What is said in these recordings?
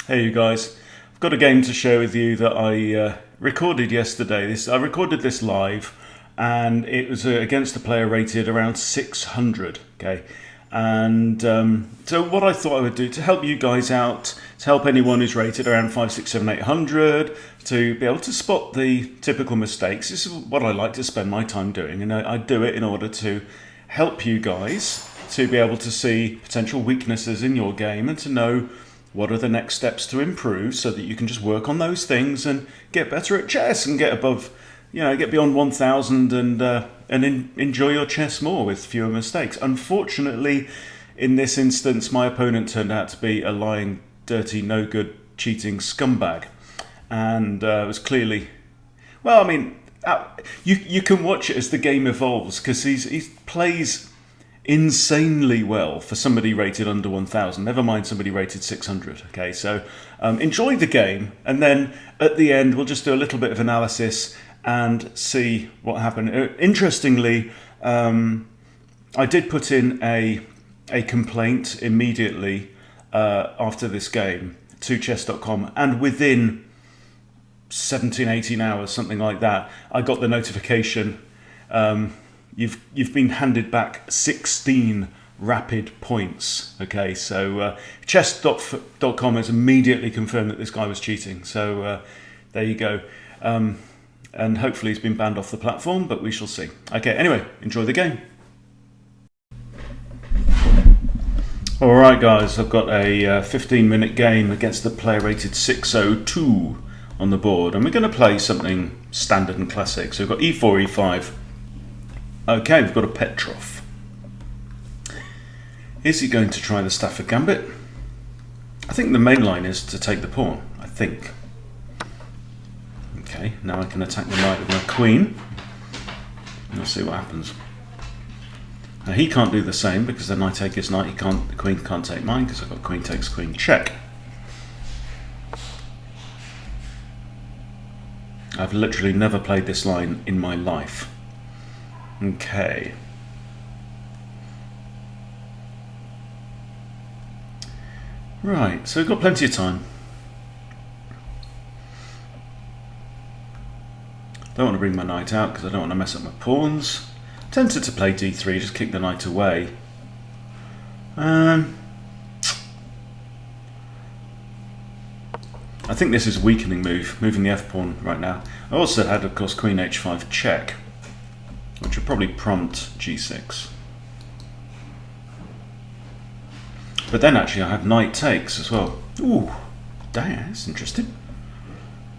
Hey you guys, I've got a game to share with you that I recorded yesterday. I recorded this live, and it was against a player rated around 600. Okay, and so what I thought I would do to help you guys out, to help anyone who's rated around 5, 6, 7, 800, to be able to spot the typical mistakes. This is what I like to spend my time doing, and I do it in order to help you guys to be able to see potential weaknesses in your game and to know what are the next steps to improve so that you can just work on those things and get better at chess and get above, get beyond 1000 and enjoy your chess more with fewer mistakes. Unfortunately, in this instance, my opponent turned out to be a lying, dirty, no good, cheating scumbag. And it was clearly, well, I mean, you can watch it as the game evolves because he plays insanely well for somebody rated under 1000, never mind somebody rated 600. Okay, so enjoy the game, and then at the end we'll just do a little bit of analysis and see what happened. Interestingly, I did put in a complaint immediately after this game to chess.com, and within 17, 18 hours, something like that, I got the notification, you've been handed back 16 rapid points. Okay, so chess.com has immediately confirmed that this guy was cheating. So there you go. And hopefully he's been banned off the platform, but we shall see. Okay, anyway, enjoy the game. Alright guys, I've got a 15-minute game against the player rated 602 on the board, and we're going to play something standard and classic. So we've got e4, e5. Okay, we've got a Petrov. Is he going to try the Stafford Gambit? I think the main line is to take the pawn, I think. Okay, now I can attack the knight with my queen. And we'll see what happens. Now he can't do the same because the knight take his knight, the queen can't take mine because I've got queen takes queen check. I've literally never played this line in my life. Okay. Right, so we've got plenty of time. Don't want to bring my knight out because I don't want to mess up my pawns. Tempted to play d3, just kick the knight away. I think this is a weakening move, moving the f-pawn right now. I also had, of course, queen h5 check, which would probably prompt g6. But then actually I have knight takes as well. Ooh, dang, that's interesting.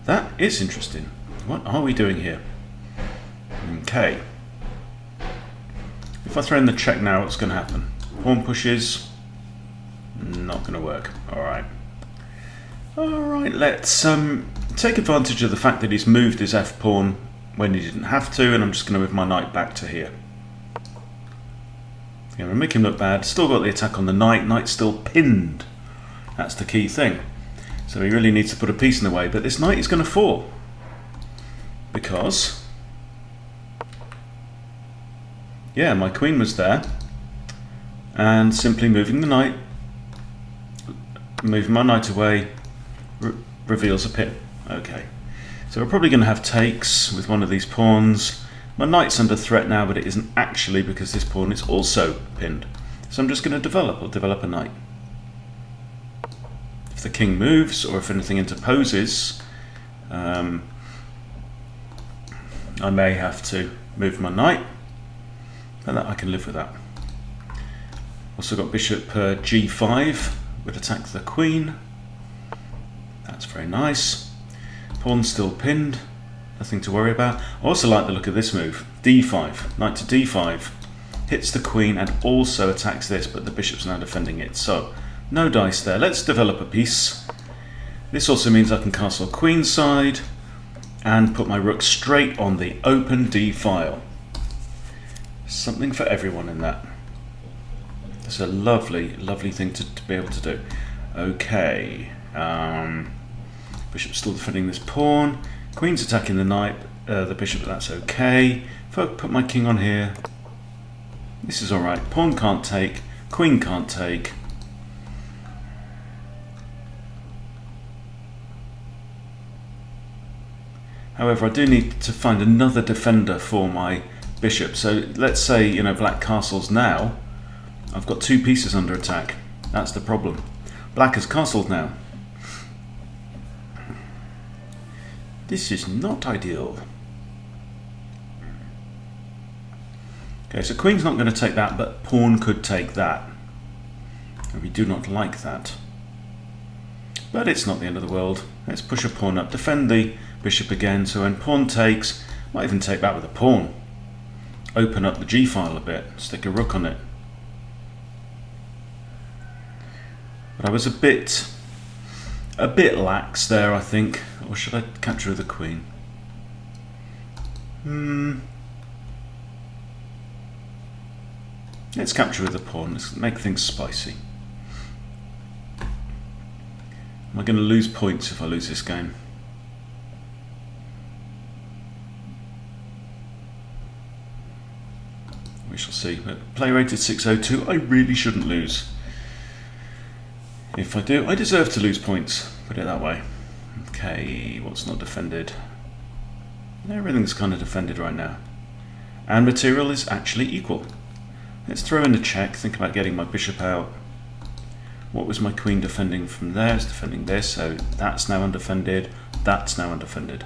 That is interesting. What are we doing here? Okay. If I throw in the check now, what's going to happen? Pawn pushes. Not going to work. Alright. Alright, let's take advantage of the fact that he's moved his f-pawn when he didn't have to, and I'm just going to move my knight back to here. I'm going to make him look bad. Still got the attack on the knight. Knight's still pinned. That's the key thing. So he really needs to put a piece in the way, but this knight is going to fall. Because, yeah, my queen was there, and simply moving the knight, moving my knight away, reveals a pin. Okay. So we're probably going to have takes with one of these pawns. My knight's under threat now, but it isn't actually because this pawn is also pinned. So I'm just going to develop a knight. If the king moves, or if anything interposes, I may have to move my knight, but I can live with that. Also got bishop g5, would attack the queen. That's very nice. Pawn's still pinned, nothing to worry about. I also like the look of this move, d5, knight to d5, hits the queen and also attacks this, but the bishop's now defending it, so no dice there. Let's develop a piece. This also means I can castle queenside and put my rook straight on the open d file. Something for everyone in that. It's a lovely, lovely thing to be able to do. Okay. Bishop's still defending this pawn. Queen's attacking the knight, the bishop, but that's okay. If I put my king on here, this is alright. Pawn can't take, queen can't take. However, I do need to find another defender for my bishop. So let's say, you know, black castles now. I've got 2 pieces under attack. That's the problem. Black has castled now. This is not ideal. Okay, so queen's not going to take that, but pawn could take that. And we do not like that. But it's not the end of the world. Let's push a pawn up, defend the bishop again, so when pawn takes, might even take that with a pawn. Open up the g-file a bit, stick a rook on it. But I was a bit lax there, I think. Or should I capture with the queen? Let's capture with the pawn. Let's make things spicy. Am I going to lose points if I lose this game? We shall see. But play rated 602. I really shouldn't lose. If I do, I deserve to lose points. Put it that way. Okay, what's not defended? Everything's kind of defended right now. And material is actually equal. Let's throw in a check, think about getting my bishop out. What was my queen defending from there? It's defending this, so that's now undefended, that's now undefended.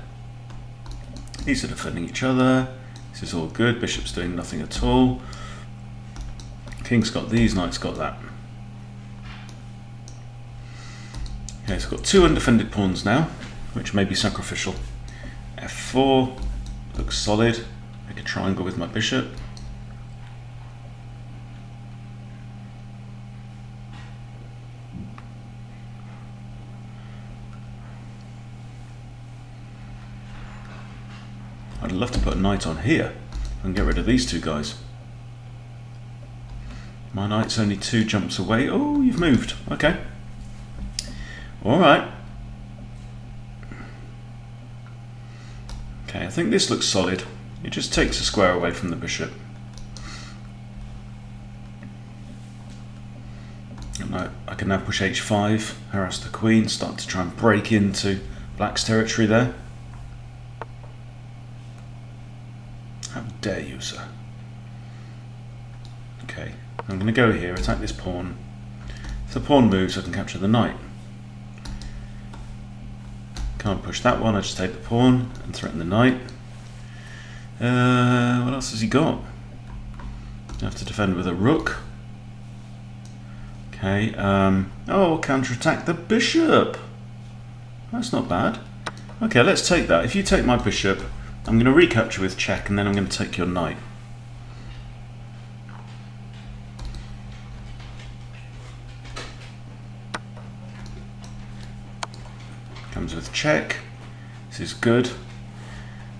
These are defending each other. This is all good, bishop's doing nothing at all. King's got these, knight's got that. Okay, so I've got 2 undefended pawns now, which may be sacrificial. F4, looks solid. Make a triangle with my bishop. I'd love to put a knight on here and get rid of these 2 guys. My knight's only 2 jumps away. Oh, you've moved. Okay. Alright. Okay, I think this looks solid. It just takes a square away from the bishop. And I can now push h5, harass the queen, start to try and break into black's territory there. How dare you, sir? Okay, I'm going to go here, attack this pawn. If the pawn moves, I can capture the knight. Can't push that one, I just take the pawn and threaten the knight. What else has he got? I have to defend with a rook. Okay, oh, counterattack the bishop. That's not bad. Okay, let's take that. If you take my bishop, I'm going to recapture with check, and then I'm going to take your knight. Comes with check. This is good.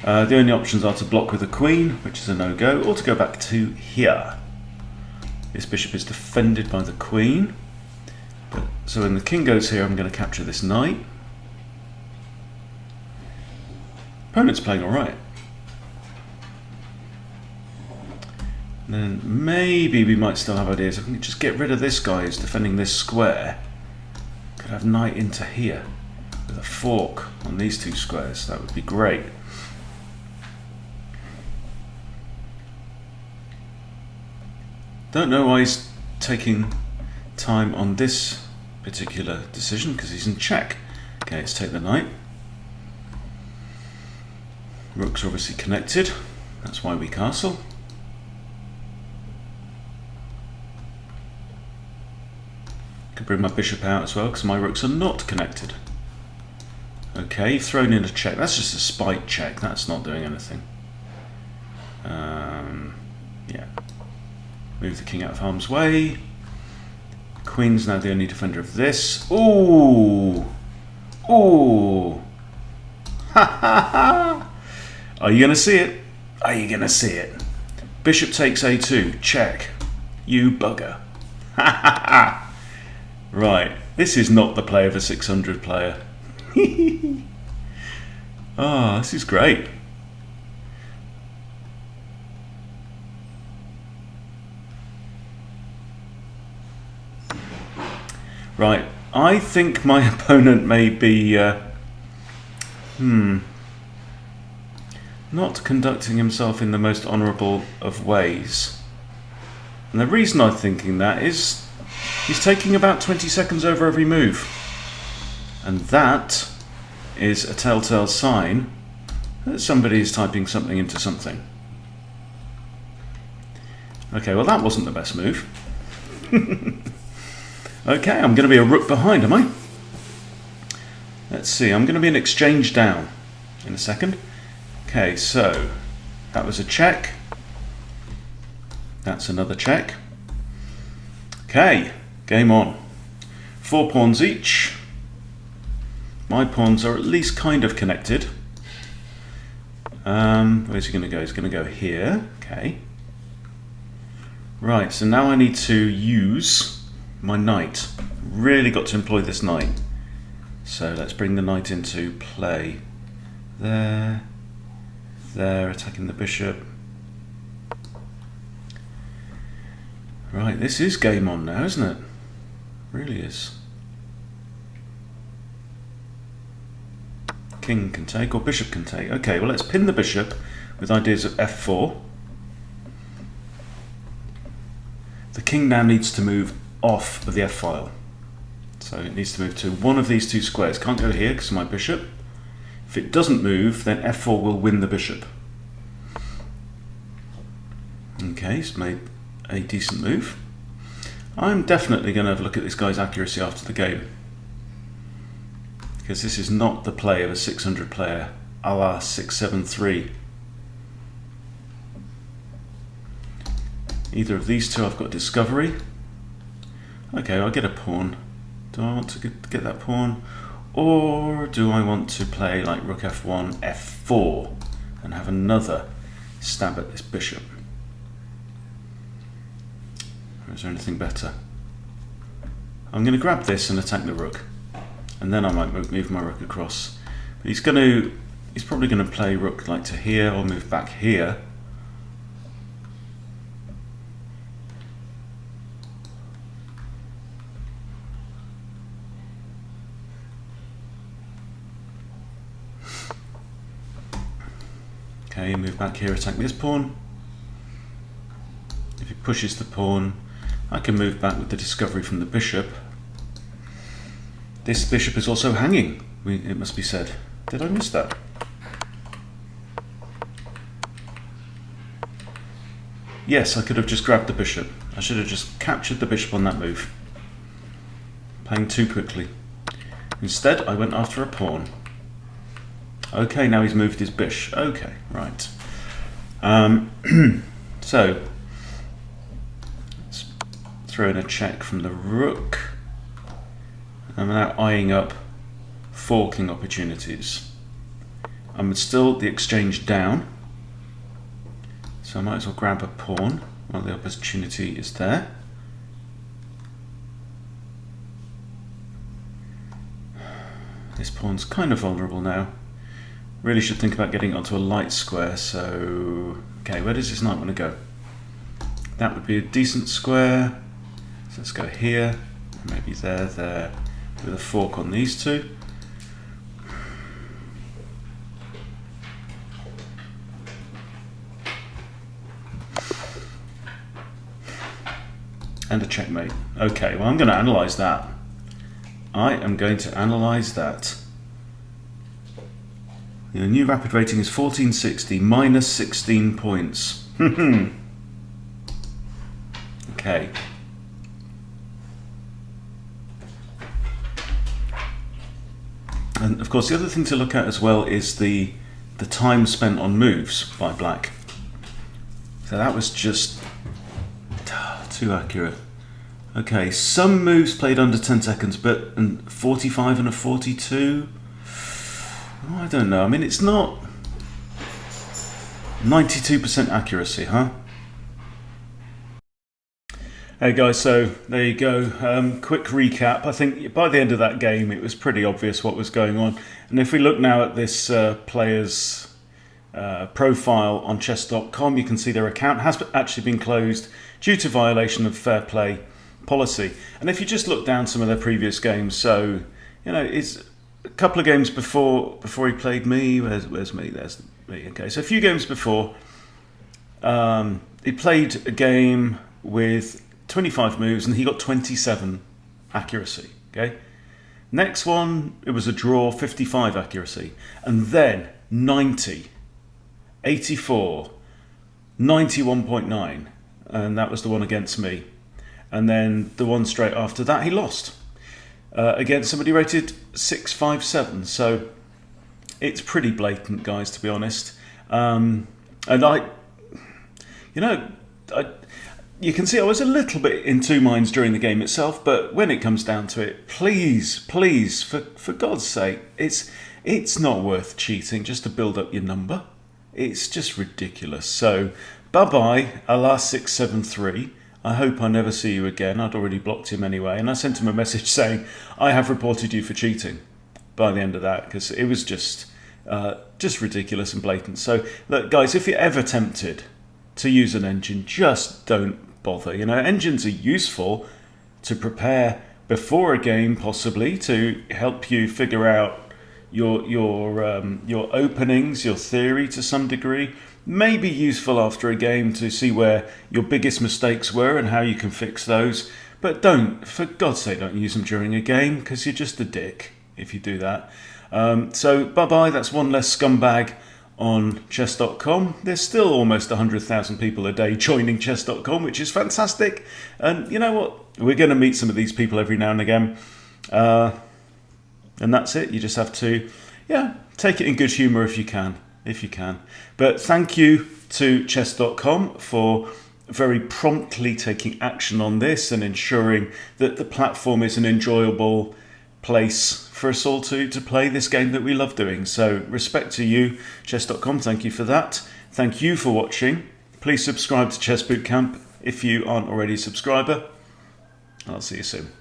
The only options are to block with a queen, which is a no-go, or to go back to here. This bishop is defended by the queen. So when the king goes here, I'm going to capture this knight. Opponent's playing alright. Then maybe we might still have ideas. If we can just get rid of this guy who's defending this square. Could have knight into here with a fork on these 2 squares. That would be great. Don't know why he's taking time on this particular decision, because he's in check. Okay, let's take the knight. Rooks are obviously connected. That's why we castle. Could bring my bishop out as well, because my rooks are not connected. Okay, thrown in a check. That's just a spite check. That's not doing anything. Yeah. Move the king out of harm's way. Queen's now the only defender of this. Ooh! Ooh! Ha ha ha! Are you going to see it? Are you going to see it? Bishop takes a2. Check. You bugger. Ha ha ha! Right. This is not the play of a 600 player. Oh, this is great. Right, I think my opponent may be not conducting himself in the most honourable of ways. And the reason I'm thinking that is he's taking about 20 seconds over every move. And that is a telltale sign that somebody is typing something into something. Okay, well that wasn't the best move. Okay, I'm going to be a rook behind, am I? Let's see, I'm going to be an exchange down in a second. Okay, so that was a check. That's another check. Okay, game on. 4 pawns each. My pawns are at least kind of connected. Where's he going to go? He's going to go here. Okay. Right, so now I need to use my knight. Really got to employ this knight. So let's bring the knight into play. There, attacking the bishop. Right, this is game on now, isn't it? Really is. King can take, or bishop can take. Okay, well let's pin the bishop with ideas of f4. The king now needs to move off of the f-file. So it needs to move to one of these two squares. Can't go here because of my bishop. If it doesn't move, then f4 will win the bishop. Okay, he's made a decent move. I'm definitely going to have a look at this guy's accuracy after the game, because this is not the play of a 600 player a la 673. Either of these two I've got discovery. Okay, I'll get a pawn. Do I want to get that pawn, or do I want to play like rook f1, f4 and have another stab at this bishop? Or is there anything better? I'm going to grab this and attack the rook, and then I might move my rook across. But he's probably going to play rook like to here, or move back here. Okay, move back here, attack this pawn. If he pushes the pawn, I can move back with the discovery from the bishop. This bishop is also hanging, it must be said. Did I miss that? Yes, I could have just grabbed the bishop. I should have just captured the bishop on that move. Playing too quickly. Instead, I went after a pawn. Okay, now he's moved his bish. Okay, right. So, let's throw in a check from the rook. I'm now eyeing up forking opportunities. I'm still the exchange down, so I might as well grab a pawn while the opportunity is there. This pawn's kind of vulnerable now. Really should think about getting onto a light square, so... Okay, where does this knight want to go? That would be a decent square. So let's go here, maybe there, with a fork on these two. And a checkmate. Okay, well I'm going to analyse that. I am going to analyse that. The new rapid rating is 1460, minus 16 points. Okay. And of course the other thing to look at as well is the time spent on moves by black. So that was just too accurate. Okay, some moves played under 10 seconds, but 45 and a 42? Oh, I don't know. I mean, it's not 92% accuracy, huh? Hey guys, so there you go. Quick recap. I think by the end of that game, it was pretty obvious what was going on. And if we look now at this player's profile on chess.com, you can see their account has actually been closed due to violation of fair play policy. And if you just look down some of their previous games, so, you know, it's a couple of games before he played me. Where's me? There's me. Okay, so a few games before, he played a game with 25 moves and he got 27 accuracy. Okay, next one, it was a draw, 55 accuracy, and then 90, 84, 91.9, and that was the one against me. And then the one straight after that, he lost against somebody rated 657. So it's pretty blatant, guys, to be honest. And you can see I was a little bit in two minds during the game itself, but when it comes down to it, please, for God's sake, it's not worth cheating just to build up your number. It's just ridiculous. So bye-bye, Allah673. I hope I never see you again. I'd already blocked him anyway. And I sent him a message saying, I have reported you for cheating by the end of that, because it was just ridiculous and blatant. So look, guys, if you're ever tempted to use an engine, just don't bother. You know, engines are useful to prepare before a game, possibly to help you figure out your openings, your theory to some degree. Maybe useful after a game to see where your biggest mistakes were and how you can fix those. But don't, for God's sake, don't use them during a game, because you're just a dick if you do that. So bye-bye, that's one less scumbag on chess.com. There's still almost 100,000 people a day joining chess.com, which is fantastic. And you know what? We're going to meet some of these people every now and again. And that's it. You just have to, take it in good humour if you can. But thank you to chess.com for very promptly taking action on this and ensuring that the platform is an enjoyable place for us all to play this game that we love doing. So respect to you, chess.com. Thank you for that. Thank you for watching. Please subscribe to Chess Bootcamp if you aren't already a subscriber. I'll see you soon.